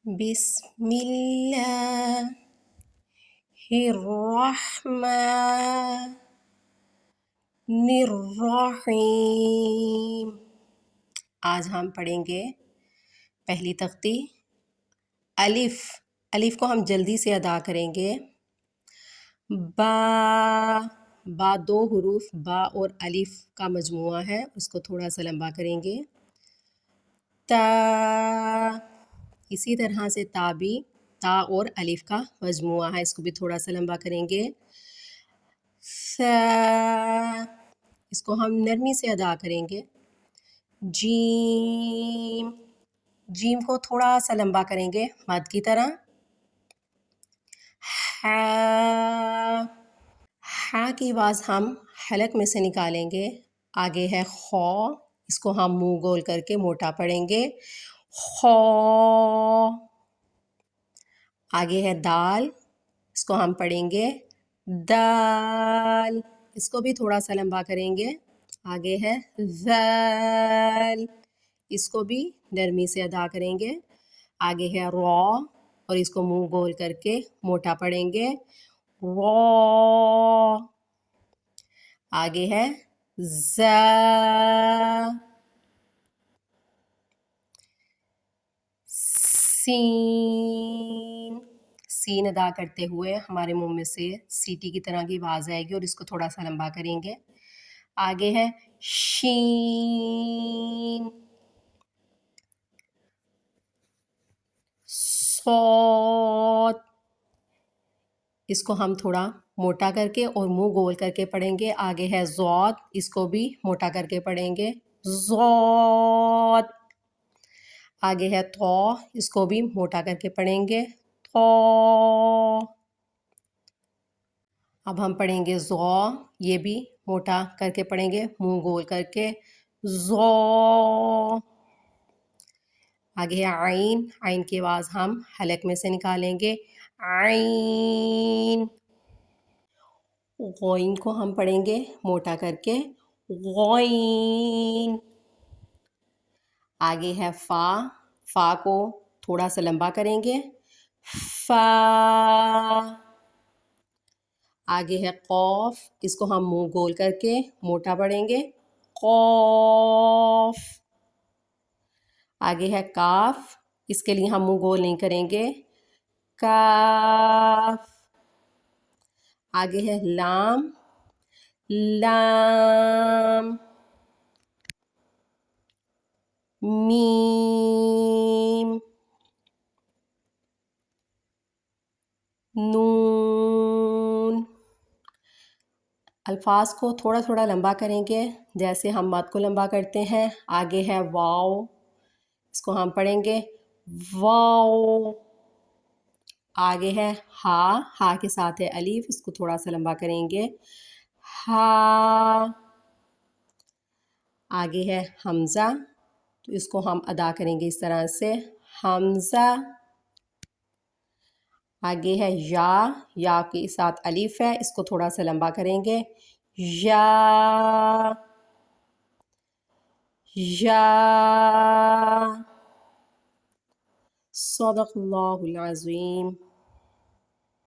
بسم اللہ الرحمن الرحیم۔ آج ہم پڑھیں گے پہلی تختی الف۔ الف کو ہم جلدی سے ادا کریں گے۔ با، با دو حروف با اور الف کا مجموعہ ہے، اس کو تھوڑا سا لمبا کریں گے۔ تا، اسی طرح سے تا بھی تا اور الف کا مجموعہ ہے، اس کو بھی تھوڑا سا لمبا کریں گے۔ سا، اس کو ہم نرمی سے ادا کریں گے۔ جیم، جیم کو تھوڑا سا لمبا کریں گے مد کی طرح۔ ہا، ہا کی آواز ہم حلق میں سے نکالیں گے۔ آگے ہے خو، اس کو ہم منہ گول کر کے موٹا پڑھیں گے۔ خو، آگے ہے دال، اس کو ہم پڑھیں گے دال، اس کو بھی تھوڑا سا لمبا کریں گے۔ آگے ہے ذال، اس کو بھی نرمی سے ادا کریں گے۔ آگے ہے رو، اور اس کو منہ گول کر کے موٹا پڑھیں گے رو۔ آگے ہے زا، سین، سین ادا کرتے ہوئے ہمارے منہ میں سے سیٹی کی طرح کی آواز آئے گی اور اس کو تھوڑا سا لمبا کریں گے۔ آگے ہے شین، صاد، اس کو ہم تھوڑا موٹا کر کے اور منہ گول کر کے پڑھیں گے۔ آگے ہے ضاد، اس کو بھی موٹا کر کے پڑھیں گے ضاد۔ آگے ہے طو، اس کو بھی موٹا کر کے پڑھیں گے طو۔ اب ہم پڑھیں گے ضو، یہ بھی موٹا کر کے پڑھیں گے منہ گول کر کے ضو۔ آگے ہے عین، عین کی آواز ہم حلق میں سے نکالیں گے عین۔ غین کو ہم پڑھیں گے موٹا کر کے غین۔ آگے ہے فا، فا کو تھوڑا سا لمبا کریں گے فا۔ آگے ہے قوف، اس کو ہم منہ گول کر کے موٹا پڑھیں گے قوف۔ آگے ہے کاف، اس کے لیے ہم منہ گول نہیں کریں گے کاف۔ آگے ہے لام، لام۔ میم، نون۔ الفاظ کو تھوڑا تھوڑا لمبا کریں گے جیسے ہم مد کو لمبا کرتے ہیں۔ آگے ہے واو، اس کو ہم پڑھیں گے واو۔ آگے ہے ہا، ہا کے ساتھ ہے الف، اس کو تھوڑا سا لمبا کریں گے ہا۔ آگے ہے حمزہ، تو اس کو ہم ادا کریں گے اس طرح سے حمزہ۔ آگے ہے یا، یا کے ساتھ الف ہے، اس کو تھوڑا سا لمبا کریں گے یا، یا۔ صدق اللہ العظیم۔